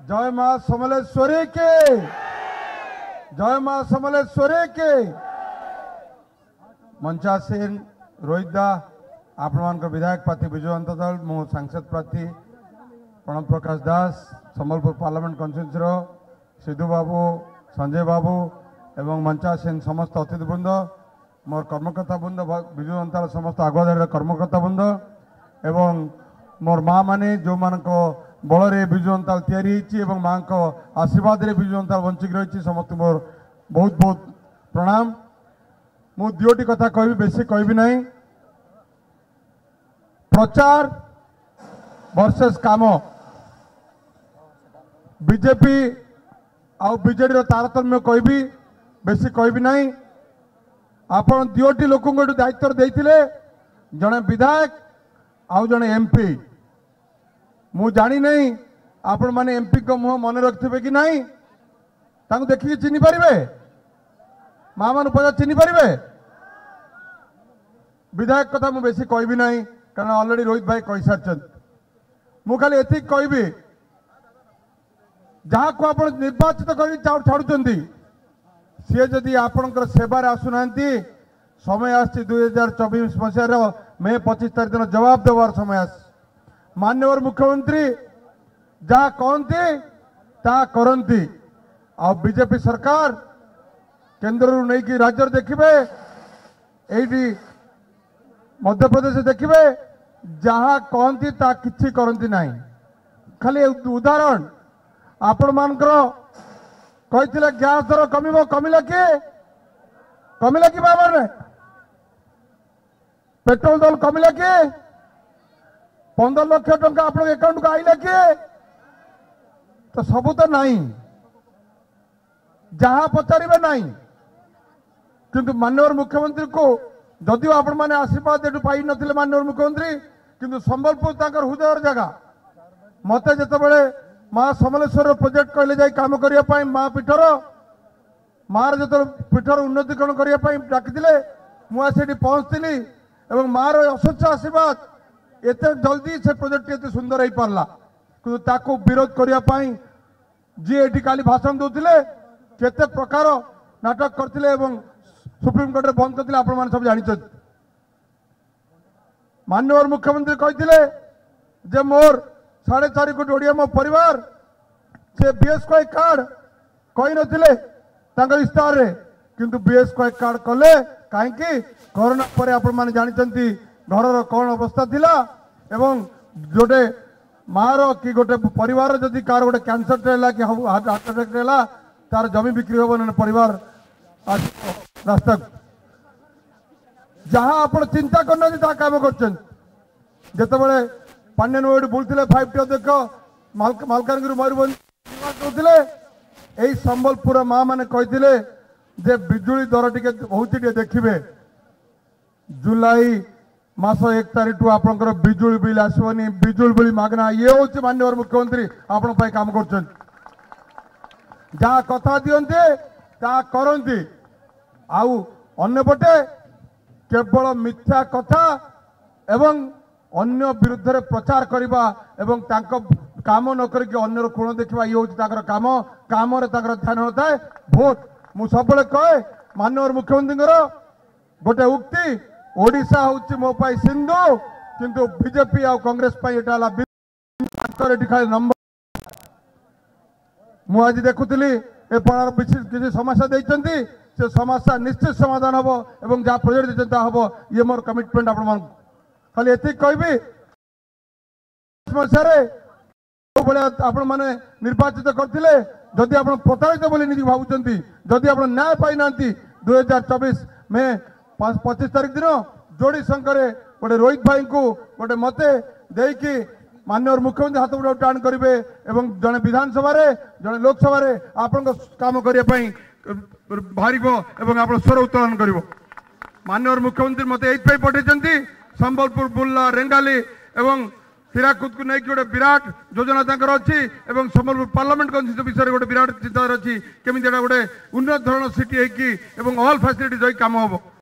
जय मां समलेश्वरी के, जय मां समलेश्वरी के। मंचासीन रोहित दा आपण विधायक प्रार्थी विजु जनता दल, मो सांसद प्रार्थी प्रणव प्रकाश दास, संबलपुर पार्लियामेंट कन्स्टिट्यूएंसी सिद्धू बाबू, संजय बाबू एवं मंचासीन समस्त अतिथिवृंद, मोर कर्मकर्ता वृंद, विजु जनता समस्त आगुआ कर्मकर्ता वृंद एवं मोर माँ माने जो मान बल विजु जनता या माँ को आशीर्वाद विजु जनता बंचिक रही, समस्त मोर बहुत बहुत प्रणाम। मु दुटी कथा कह बेसी कहबी ना। प्रचार वर्सेस काम, बीजेपी आउ बीजेडी तारतम्य कहबी बेसी कहबी ना। आपण दुटी लोक दायित्व देते, जड़े विधायक आउ जड़े एमपी। मु जानी नहीं आपण माने एमपी को मुह मन रखिथे कि नहीं, तांको देखिए चिन्ह पारे, माँ मान पचा चिन्ह पारे। विधायक कथा मु बेसी कहबी ना, कारण ऑलरेडी रोहित भाई कही सारी। मु खाली एति कहबी, जहाँ को आप निर्वाचित कर छाड़ुंट सी जदि आपणकर सेवार आसुना, समय आस 2024 मसीहार मे 25 तारीख दिन जवाब देवार समय आस। माननीय मुख्यमंत्री जहाँ कहती ता करती, आ बीजेपी सरकार केंद्र नहीं कि राज्य देखिए, ये मध्य प्रदेश देखिए, जहाँ कहती ता किछि करती नहीं। खाली उदाहरण आपण मानकर कही गैस दर कमिबो, कमिला कि बाबर ने पेट्रोल दर कमिला कि 15 लाख टंका आप अकाउंट को आईला कि, तो सबू तो नहीं, जहाँ पचारे नहीं। किंतु माननीय मुख्यमंत्री को जदिव आपण मैंने आशीर्वाद एटू पाई नथिले माननीय मुख्यमंत्री, किंतु संबलपुर ताकर हृदयर जगह। मते जेतेबेले माँ समलेश्वर प्रोजेक्ट कहले जाई काम करिया पई, माँ पीठर मार जो पीठर उन्नतिकरण करने डाकिले, मुझे पहुँचली और मार अशुच्छ आशीर्वाद एत जल्दी से प्रोजेक्ट एत सुंदर हो पारा। कि ताको विरोध करने जी ये काली भाषण दूसरे केते प्रकार नाटक करते सुप्रीम कोर्ट बंद करते आप सब जानते। माननीय मुख्यमंत्री कहते जे मोर 4.5 कोटी ओडिया मो परिवार से बीएसके कार्ड कही नथिले इस्तार रे, किंतु बीएसके कार्ड कले कहीं कोरोना पर आपण माने जानते घर कौन अवस्था थिला, एवं गोटे मार कि गोटे परिवार जदि कार गोटे कैंसर है कि हार्ट अटैक है, तार जमी बिक्री हम ना, परिवार रास्ता जहाँ आप चिंता करना काम कर। जितेबाला पांड्यान ओडी बुलते 5T अध्यक्ष मालकानगिरी मयूरभंज कहते, यही संबलपुर माँ मैंने कहते जे बिजुली दर टे बहुत देखिए, जुलाई मास 1 तारीख टू आपंकर बिजुली बिल आसवनी, बिजुली बिल मागना। ये हूँ माननीय मुख्यमंत्री आपण काम कर, जहाँ कथा दियंते ता करंती, आउ अन्यपटे केवल मिथ्या कथा एवं अन्य विरुद्ध रे प्रचार करवा एवं तांको काम न करके अन्यर कोण देखा, ये हूँ काम काम ध्यान होता है भोट। मु सब कहे माननीय मुख्यमंत्री गोटे उक्ति, ओडिशा हूँ मो पाई सिंधु, किंतु बीजेपी आ कांग्रेस खाली नंबर। मुझे देखुली किसी समस्या देते, से समस्या निश्चित समाधान हम और जहाँ प्रोजेक्ट देते हम, ये मोर कमिटमेंट आप खाली एति कहबी। आपण मैंने निर्वाचित करते जदि आप प्रताड़ित बोली भावुंट, जदि आप न्याय पाई ना 2024 मे 25 तारीख दिन जोड़ी संकरे गोटे रोहित भाई को गोटे मते देकी माननीय मुख्यमंत्री हाथ गोटे टाण करेंगे और जड़े विधानसभा जड़े लोकसभा आपण काम करने बाहर आप स्वर उत्तोलन कर। माननीय मुख्यमंत्री मत ये पठे संबलपुर बुर्ला रेंगाली एवं हीराकुद को लेकिन गोटे विराट योजना अच्छी, संबलपुर पार्लियामेंट कन्स्टिट्यूएंसी विषय गोटे विराट चिंताधारा अच्छी, केमी गोटे उन्नत धरण सिटी होगी ऑल फैसिलिटीज काम हम।